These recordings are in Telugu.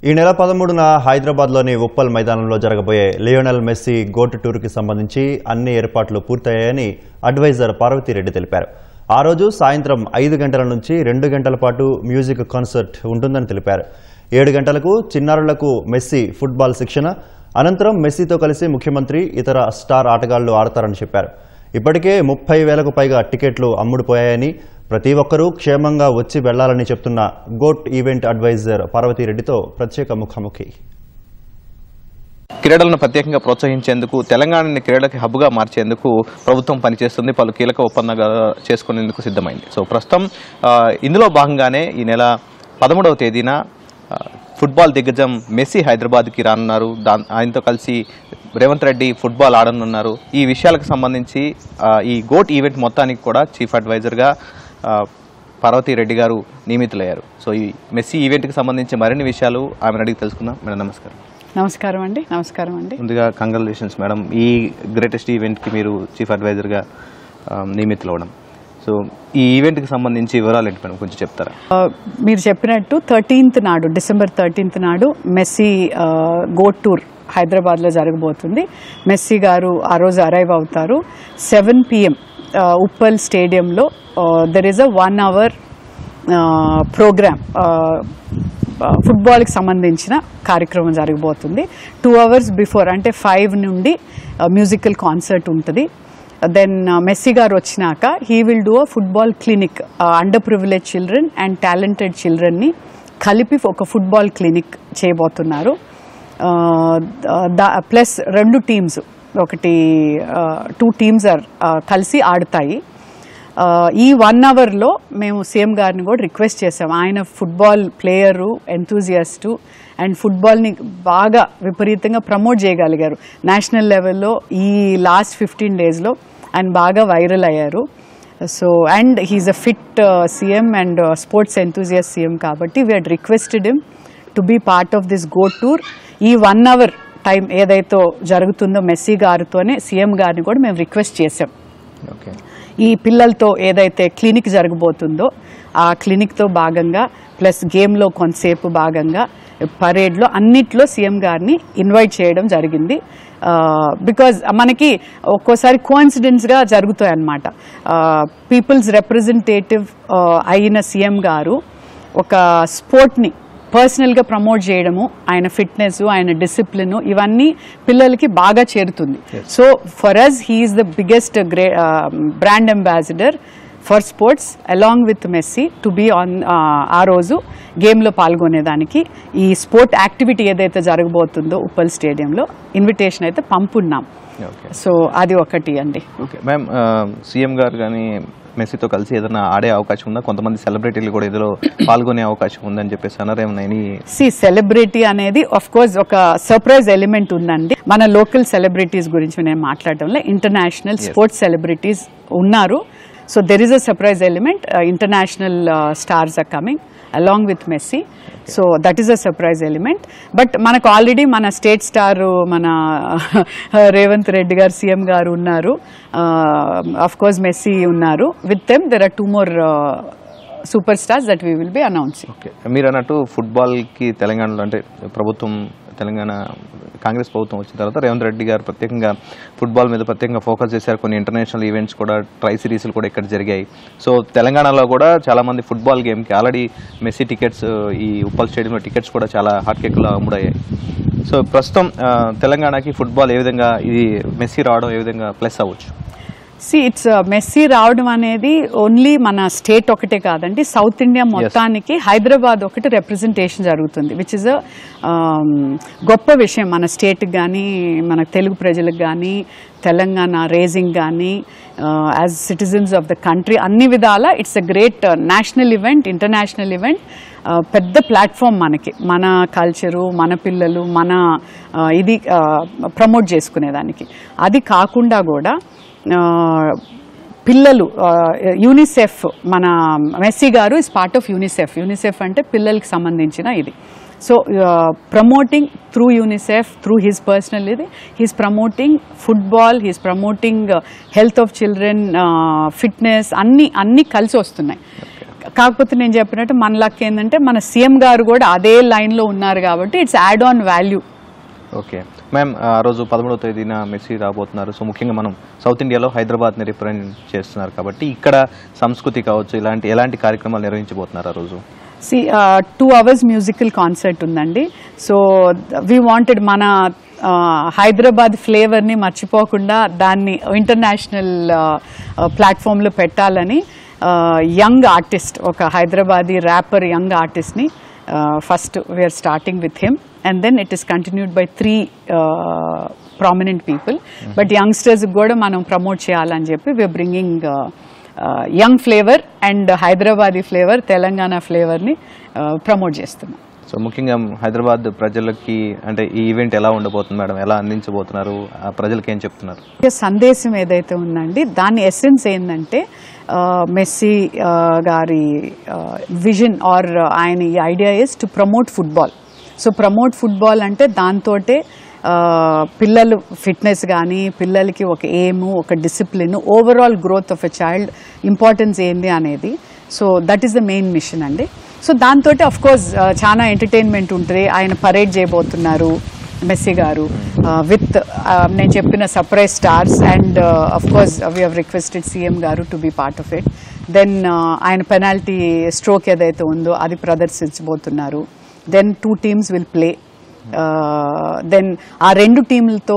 ఈ నెల 13న హైదరాబాద్లోని ఉప్పల్ మైదానంలో జరగబోయే లియోనెల్ మెస్సీ గోట్ టూర్కి సంబంధించి అన్ని ఏర్పాట్లు పూర్తయ్యాయని అడ్వైజర్ పార్వతీరెడ్డి తెలిపారు. ఆ రోజు సాయంత్రం 5 గంటల నుంచి 2 గంటల పాటు మ్యూజిక్ కాన్సర్ట్ ఉంటుందని తెలిపారు. 7 గంటలకు చిన్నారులకు మెస్సీ ఫుట్బాల్ శిక్షణ, అనంతరం మెస్సీతో కలిసి ముఖ్యమంత్రి, ఇతర స్టార్ ఆటగాళ్లు ఆడతారని చెప్పారు. ఇప్పటికే 30,000కు పైగా టికెట్లు అమ్ముడుపోయాయని, ప్రతి ఒక్కరూ క్షేమంగా వచ్చి వెళ్లాలని చెప్తున్న గోట్ ఈవెంట్ అడ్వైజర్ పార్వతీరెడ్డితో ప్రత్యేక ముఖాముఖి. క్రీడలను ప్రత్యేకంగా ప్రోత్సహించేందుకు, తెలంగాణని క్రీడలకి హబ్గా మార్చేందుకు ప్రభుత్వం పనిచేస్తుంది. పలు కీలక ఒప్పందాలు చేసుకునేందుకు సిద్ధమైంది. సో ప్రస్తుతం ఇందులో భాగంగానే ఈ నెల 13వ తేదీన ఫుట్బాల్ దిగ్గజం మెస్సీ హైదరాబాద్కి రానున్నారు. ఆయనతో కలిసి రేవంత్ రెడ్డి ఫుట్బాల్ ఆడనున్నారు. ఈ విషయాలకు సంబంధించి ఈ గోట్ ఈవెంట్ మొత్తానికి కూడా చీఫ్ అడ్వైజర్గా పార్వతీరెడ్డి గారు నియమితులయ్యారు. సో ఈ మెస్సీ ఈవెంట్కి సంబంధించి మరిన్ని విషయాలు ఆమెను అడిగి తెలుసుకుందాం. మేడం నమస్కారం. నమస్కారం అండి. నమస్కారం అండి. ముందుగా కంగ్రాచులేషన్స్ మేడం, ఈ గ్రేటెస్ట్ ఈవెంట్కి మీరు చీఫ్ అడ్వైజర్గా నియమితులవడం. సో ఈ ఈవెంట్కి సంబంధించి వివరాలు ఏంటి మేడం, కొంచెం చెప్తారా? మీరు చెప్పినట్టు 13th నాడు, డిసెంబర్ 13th నాడు మెస్సీ గోట్ టూర్ హైదరాబాద్లో జరగబోతుంది. మెస్సీ గారు ఆ రోజు అరైవ్ అవుతారు. 7 PM ఉప్పల్ స్టేడియంలో there is a 1 hour programme, ఫుట్బాల్కి సంబంధించిన కార్యక్రమం జరగబోతుంది. 2 hours బిఫోర్, అంటే 5 నుండి మ్యూజికల్ కాన్సర్ట్ ఉంటుంది. దెన్ మెస్సీ గారు వచ్చినాక he will do a football clinic. Under privilege children and talented చిల్డ్రన్ని కలిపి ఒక ఫుట్బాల్ క్లినిక్ చేయబోతున్నారు. ప్లస్ 2 టీమ్స్, ఒకటి 2 టీమ్స్ కలిసి ఆడతాయి. ఈ 1 hourలో మేము సీఎం గారిని కూడా రిక్వెస్ట్ చేసాం. ఆయన ఫుట్బాల్ ప్లేయరు, ఎంతూజియాస్టు, అండ్ ఫుట్బాల్ని బాగా విపరీతంగా ప్రమోట్ చేయగలిగారు నేషనల్ లెవెల్లో. ఈ లాస్ట్ 15 daysలో ఆయన బాగా వైరల్ అయ్యారు. So and he's a fit CM and sports enthusiast CM కాబట్టి we had requested him to be part of this GOAT tour. ఈ 1 hour టైం ఏదైతే జరుగుతుందో మెస్సీ గారితోనే సీఎం గారిని కూడా మేము రిక్వెస్ట్ చేసాం. ఈ పిల్లలతో ఏదైతే క్లినిక్ జరగబోతుందో ఆ క్లినిక్తో భాగంగా, ప్లస్ గేమ్లో కొంతసేపు భాగంగా, పరేడ్లో అన్నిట్లో సీఎం గారిని ఇన్వైట్ చేయడం జరిగింది. బికాజ్ మనకి ఒక్కోసారి కోఇన్సిడెన్స్గా జరుగుతాయి అన్నమాట. పీపుల్స్ రిప్రజెంటేటివ్ అయిన సీఎం గారు ఒక స్పోర్ట్ని పర్సనల్గా ప్రమోట్ చేయడము, ఆయన ఫిట్నెస్, ఆయన డిసిప్లిన్, ఇవన్నీ పిల్లలకి బాగా చేరుతుంది. So for us he is the biggest brand ambassador for sports along with Messi to be on ఆ రోజు గేమ్లో పాల్గొనేదానికి. ఈ స్పోర్ట్ యాక్టివిటీ ఏదైతే జరగబోతుందో ఉప్పల్ స్టేడియంలో ఇన్విటేషన్ అయితే పంపున్నాం. సో అది ఒకటి అండి. ఓకే మ్యామ్, సీఎం గారు కానీ మెస్సీతో కలిసి ఏదైనా ఆడే అవకాశం ఉందా? కొంతమంది సెలబ్రిటీలు కూడా ఇందులో పాల్గొనే అవకాశం ఉందని చెప్పేసి అన్నారు. ఏమన్నా సెలబ్రిటీ అనేది ఆఫ్ కోర్స్ ఒక సర్ప్రైజ్ ఎలిమెంట్ ఉందండి. మన లోకల్ సెలబ్రిటీస్ గురించి నేను మాట్లాడటంలో ఇంటర్నేషనల్ స్పోర్ట్స్ సెలబ్రిటీస్ ఉన్నారు. So there is a surprise element. International stars are coming along with Messi. So that is a surprise element. But మనకు ఆల్రెడీ మన స్టేట్ స్టార్ మన రేవంత్ రెడ్డి గారు సీఎం గారు ఉన్నారు. ఆఫ్ కోర్స్ మెస్సీ ఉన్నారు. With them there are 2 more super stars that we will be announcing. మీరు అన్నట్టు ఫుట్బాల్కి తెలంగాణలో, అంటే ప్రభుత్వం, తెలంగాణ కాంగ్రెస్ ప్రభుత్వం వచ్చిన తర్వాత రేవంత్ రెడ్డి గారు ప్రత్యేకంగా ఫుట్బాల్ మీద ప్రత్యేకంగా ఫోకస్ చేశారు. కొన్ని ఇంటర్నేషనల్ ఈవెంట్స్ కూడా, ట్రై సిరీస్లు కూడా ఇక్కడ జరిగాయి. సో తెలంగాణలో కూడా చాలామంది ఫుట్బాల్ గేమ్కి ఆల్రెడీ మెస్సీ టికెట్స్, ఈ ఉప్పల్ స్టేడియంలో టికెట్స్ కూడా చాలా హాట్ కేక్లో అమ్ముడయ్యాయి. సో ప్రస్తుతం తెలంగాణకి ఫుట్బాల్ ఏ విధంగా, ఇది మెస్సీ రావడం ఏ విధంగా ప్లస్ అవ్వచ్చు? ఇట్స్ మెస్సీ రావడం అనేది ఓన్లీ మన స్టేట్ ఒకటే కాదండి, సౌత్ ఇండియా మొత్తానికి హైదరాబాద్ ఒకటి రిప్రజెంటేషన్ జరుగుతుంది, విచ్ ఇస్ గొప్ప విషయం మన స్టేట్కి కానీ, మన తెలుగు ప్రజలకు కానీ, తెలంగాణ రేజింగ్ కానీ, as citizens of the country, అన్ని విధాల it's a great national event, international event. పెద్ద ప్లాట్ఫామ్ మనకి, మన కల్చరు, మన పిల్లలు, మన ఇది ప్రమోట్ చేసుకునేదానికి. అది కాకుండా కూడా పిల్లలు, యూనిసెఫ్, మన మెస్సీ గారు is part of UNICEF. UNICEF అంటే పిల్లలకి సంబంధించిన ఇది. So promoting through UNICEF, through his personal ఇది, he's promoting football, he's promoting health of children, fitness, అన్నీ కలిసి వస్తున్నాయి. కాకపోతే నేను చెప్పినట్టు మన లక్ ఏంటంటే మన సీఎం గారు కూడా అదే లైన్లో ఉన్నారు కాబట్టి it's add on value. Okay ma'am, ఆ రోజు 11వ తేదీన మెస్సీ రాబోతున్నారు. సో ముఖ్యంగా మనం సౌత్ ఇండియాలో హైదరాబాద్ని రిప్రజెంట్ చేస్తున్నారు కాబట్టి ఇక్కడ సంస్కృతి కావచ్చు, ఎలాంటి కార్యక్రమాలు నిర్వహించబోతున్నారు ఆ రోజు? 2 hours మ్యూజికల్ కాన్సర్ట్ ఉందండి. సో వీ వాంటెడ్ మన హైదరాబాద్ ఫ్లేవర్ని మర్చిపోకుండా దాన్ని ఇంటర్నేషనల్ ప్లాట్ఫామ్లో పెట్టాలని యంగ్ ఆర్టిస్ట్, ఒక హైదరాబాదీ ర్యాపర్ యంగ్ ఆర్టిస్ట్ని first we're starting with him and then it is continued by 3 prominent people. But youngsters కూడా మనం ప్రమోట్ చేయాలని చెప్పి we're bringing young flavour and Hyderabadi flavour, Telangana ఫ్లేవర్ని ప్రమోట్ చేస్తున్నాం. సో ముఖ్యంగా హైదరాబాద్ ప్రజలకి అంటే ఈ ఈవెంట్ ఎలా ఉండబోతుంది మేడం, ఎలా అందించబోతున్నారు, ప్రజలకి ఏం చెప్తున్నారు? సందేశం ఏదైతే ఉందండి దాని ఎసెన్స్ ఏంటంటే మెస్సీ గారి విజన్ ఆర్ ఆయన ఈ idea is to promote football. So promote football అంటే దాంతోటే పిల్లలు ఫిట్నెస్ కానీ, పిల్లలకి ఒక ఎయిమ్, ఒక discipline, overall growth of a child importance ఏంది అనేది. So that is the main mission అండి. సో దాంతో అఫ్ కోర్స్ చాలా ఎంటర్టైన్మెంట్ ఉంటుంది. ఆయన పరేడ్ చేయబోతున్నారు మెస్సీ గారు విత్ నేను చెప్పిన surprise stars and of course we have requested CM గారు to be part of it. Then ఆయన పెనాల్టీ స్ట్రోక్ ఏదైతే ఉందో అది ప్రదర్శించబోతున్నారు. Then 2 teams will play. Then ఆ 2 టీంలతో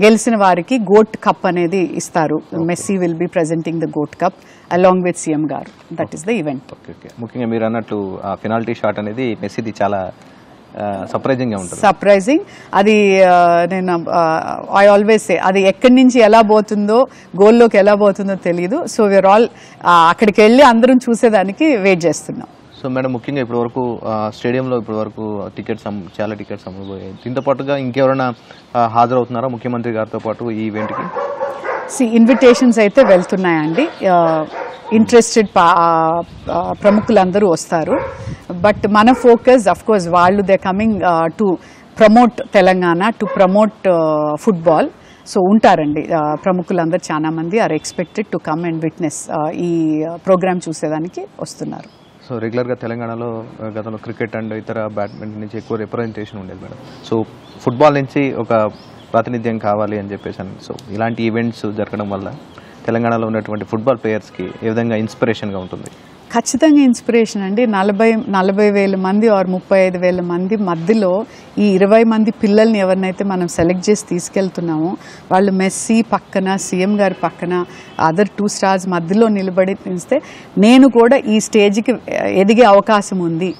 గెలిచిన వారికి గోట్ కప్ అనేది ఇస్తారు. Messi will be presenting the GOAT cup along with CM గారు. That is the event. ముఖ్యంగా మీరు అన్నట్లు ఆ పెనాల్టీ షాట్ అనేది మెస్సీది చాలా సర్ప్రైజింగ్ గా ఉంటుంది. సర్ప్రైజింగ్ అది నేను ఐ ఆల్వేస్ సే అది ఎక్కడి నుంచి ఎలా పోతుందో, గోల్లోకి ఎలా పోతుందో తెలియదు. సో వీఆర్ ఆల్ అక్కడికి వెళ్ళి అందరం చూసేదానికి వెయిట్ చేస్తున్నాం. సో మేడం, ముఖ్యంగా ఇప్పటి వరకు స్టేడియంలో చాలా టికెట్స్ అమ్ముడుపోయాయి. దీంతో పాటుగా ఇంకెవరైనా హాజరవుతున్నారా ముఖ్యమంత్రి గారితో పాటు ఈ ఈవెంట్కి? ఇన్విటేషన్స్ అయితే వెళ్తున్నాయండి. ఇంట్రెస్టెడ్ ప్రముఖులందరూ వస్తారు. బట్ మన ఫోకస్ అఫ్ కోర్స్ వాళ్ళు they coming to promote Telangana, to promote football. So ఉంటారండి ప్రముఖులందరూ, చాలా మంది are expected to come and witness ఈ ప్రోగ్రామ్ చూసేదానికి వస్తున్నారు. సో రెగ్యులర్గా తెలంగాణలో గతంలో క్రికెట్ అండ్ ఇతర బ్యాడ్మింటన్ నుంచి ఎక్కువ రిప్రజెంటేషన్ ఉండేది మేడం. సో ఫుట్బాల్ నుంచి ఒక ప్రాతినిధ్యం కావాలి అని చెప్పేసి, సో ఇలాంటి ఈవెంట్స్ జరగడం వల్ల తెలంగాణలో ఉన్నటువంటి ఫుట్బాల్ ప్లేయర్స్కి ఏ విధంగా ఇన్స్పిరేషన్గా ఉంటుంది? ఖచ్చితంగా ఇన్స్పిరేషన్ అండి. 40,000 మంది ఆర్ 35,000 మంది మధ్యలో ఈ 20 మంది పిల్లల్ని ఎవరినైతే మనం సెలెక్ట్ చేసి తీసుకెళ్తున్నామో వాళ్ళు మెస్సీ పక్కన, సీఎం గారి పక్కన, అదర్ 2 stars మధ్యలో నిలబడి తీస్తే నేను కూడా ఈ స్టేజ్కి ఎదిగే అవకాశం ఉంది,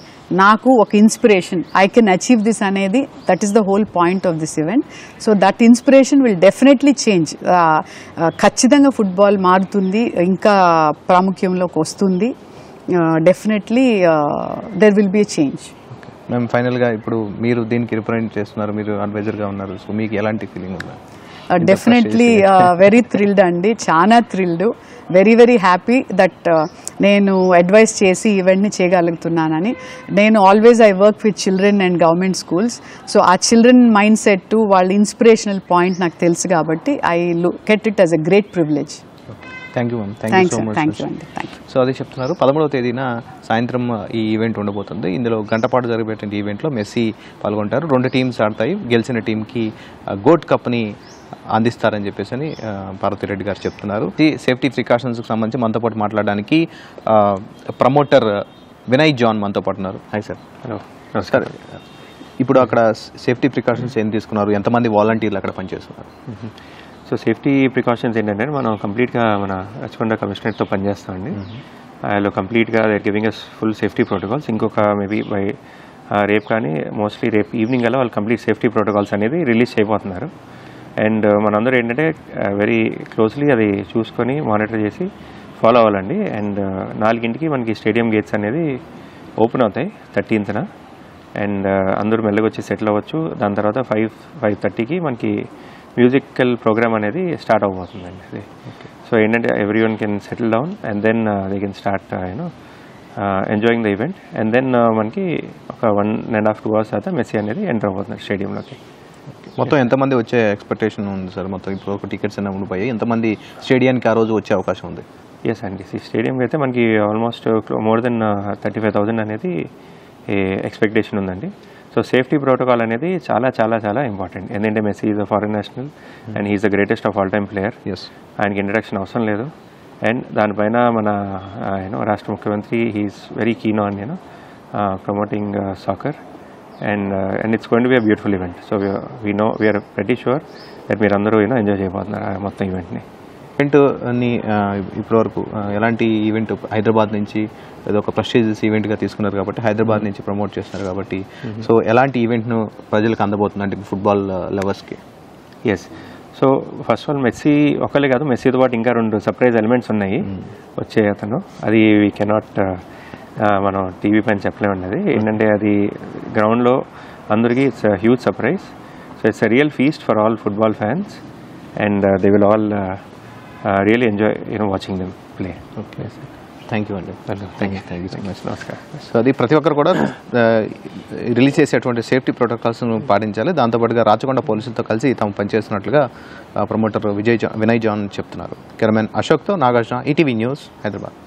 నాకు ఒక inspiration, I can achieve this అనేది, that is the whole point of this event. So that inspiration will definitely change. ఖచ్చితంగా ఫుట్బాల్ మారుతుంది, ఇంకా ప్రాముఖ్యంలోకి వస్తుంది. Definitely there will be a change. మేము ఫైనల్గా ఇప్పుడు మీరు దీనికి రిప్రజెంట్ చేస్తున్నారు, మీరు అడ్వైజర్గా ఉన్నారు. సో మీకు ఎలాంటి ఫీలింగ్ ఉంది? డెఫినెట్లీ వెరీ థ్రిల్డ్ అండి, చాలా thrilled, very very happy that నేను అడ్వైస్ చేసి ఈవెంట్ని చేయగలుగుతున్నానని. నేను always I work with children and government schools. So ఆ చిల్డ్రన్ మైండ్ సెట్, వాళ్ళ ఇన్స్పిరేషనల్ పాయింట్ నాకు తెలుసు కాబట్టి I look at it as a great privilege. Thank you ma'am, thank you so much. So అది చెప్తున్నారు. 11వ తేదీన సాయంత్రం ఈ ఈవెంట్ ఉండబోతుంది. ఇందులో గంటపాటు జరిగేటువంటి ఈవెంట్లో మెస్సీ పాల్గొంటారు. 2 టీమ్స్ ఆడతాయి. గెలిచిన టీంకి గోట్ కప్ని అందిస్తారని చెప్పేసి అని పార్వతిరెడ్డి గారు చెప్తున్నారు. ఈ సేఫ్టీ ప్రికాషన్స్కి సంబంధించి మనతో పాటు మాట్లాడడానికి ప్రమోటర్ వినయ్ జాన్ మనతో పాటు ఉన్నారు. Hi sir. హలో, నమస్కారం. ఇప్పుడు అక్కడ సేఫ్టీ ప్రికాషన్స్ ఏం తీసుకున్నారు, ఎంతమంది వాలంటీర్లు అక్కడ పనిచేస్తున్నారు? సో సేఫ్టీ ప్రికాషన్స్ ఏంటంటే మనం కంప్లీట్గా మన రచకొండ కమిషనరేట్తో పనిచేస్తామండి. వాళ్ళు కంప్లీట్గా they giving us full safety protocols. ఇంకొక మేబీ బై రేపు కానీ మోస్ట్లీ రేపు ఈవినింగ్ అలా వాళ్ళు కంప్లీట్ సేఫ్టీ ప్రోటోకాల్స్ అనేది రిలీజ్ అయిపోతున్నారు. అండ్ మనందరూ ఏంటంటే వెరీ క్లోజ్లీ అది చూసుకొని మానిటర్ చేసి ఫాలో అవ్వాలండి. అండ్ 4 మనకి స్టేడియం గేట్స్ అనేది ఓపెన్ అవుతాయి 13th. అండ్ అందరూ మెల్లగా వచ్చి సెటిల్ అవ్వచ్చు. దాని తర్వాత 5:30కి మనకి మ్యూజికల్ ప్రోగ్రామ్ అనేది స్టార్ట్ అవబోతుందండి. అది సో ఏంటంటే everyone can settle down and then they can start enjoying the event. And then మనకి ఒక 1.5-2 hours తర్వాత మెస్సీ అనేది ఎంటర్ అవబోతున్నారు స్టేడియంలోకి. మొత్తం ఎంతమంది వచ్చే ఎక్స్పెక్టేషన్ ఉంది సార్? మొత్తం ఇప్పుడు ఒక టికెట్స్ అన్నీ ఉండిపోయాయి. ఎంతమంది స్టేడియానికి ఆ రోజు వచ్చే అవకాశం ఉంది? ఎస్ అండి, స్టేడియంకి అయితే మనకి ఆల్మోస్ట్ మోర్ దెన్ 35,000 అనేది ఎక్స్పెక్టేషన్ ఉందండి. సో సేఫ్టీ ప్రోటోకాల్ అనేది చాలా చాలా చాలా ఇంపార్టెంట్. ఎందుకంటే Messi is a foreign national and he is the greatest of all time player. ఆయనకి ఇంట్రడక్షన్ అవసరం లేదు. అండ్ దానిపైన మన రాష్ట్ర ముఖ్యమంత్రి he is very keen on promoting soccer and it's going to be a beautiful event. So we are very sure that మీరు అందరూ ఎంజాయ్ చేయబోతున్నారు మొత్తం ఈవెంట్ని. ఈవెంట్ని ఇప్పటివరకు ఎలాంటి ఈవెంట్ హైదరాబాద్ నుంచి ఏదో ఒక ప్రెస్టీజియస్ ఈవెంట్గా తీసుకున్నారు కాబట్టి హైదరాబాద్ నుంచి ప్రమోట్ చేస్తున్నారు కాబట్టి సో ఎలాంటి ఈవెంట్ను ప్రజలకు అందబోతుంది అంటే ఫుట్బాల్ లవర్స్కి? Yes, so first of all Messi ఒకళ్ళే కాదు, మెస్సీతో పాటు ఇంకా 2 సర్ప్రైజ్ ఎలిమెంట్స్ ఉన్నాయి వచ్చే అతను. అది వీ కెనాట్ మనం టీవీ పైన చెప్పలేమండి. అది ఏంటంటే అది గ్రౌండ్లో అందరికీ it's huge surprise. So it's a real feast for all football fans and they will all really enjoy watching them play. Okay, thank you అండి. Thank you so much. నమస్కారం. సో అది ప్రతి ఒక్కరు కూడా రిలీజ్ చేసేటువంటి సేఫ్టీ ప్రోటోకాల్స్ను పాటించాలి. దాంతోపాటుగా రాచకొండ పోలీసులతో కలిసి తాము పనిచేస్తున్నట్లుగా ప్రమోటర్ వినయ్ జాన్ చెప్తున్నారు. కెమెరామెన్ అశోక్తో నాగార్జున, ఈటీవీ న్యూస్, హైదరాబాద్.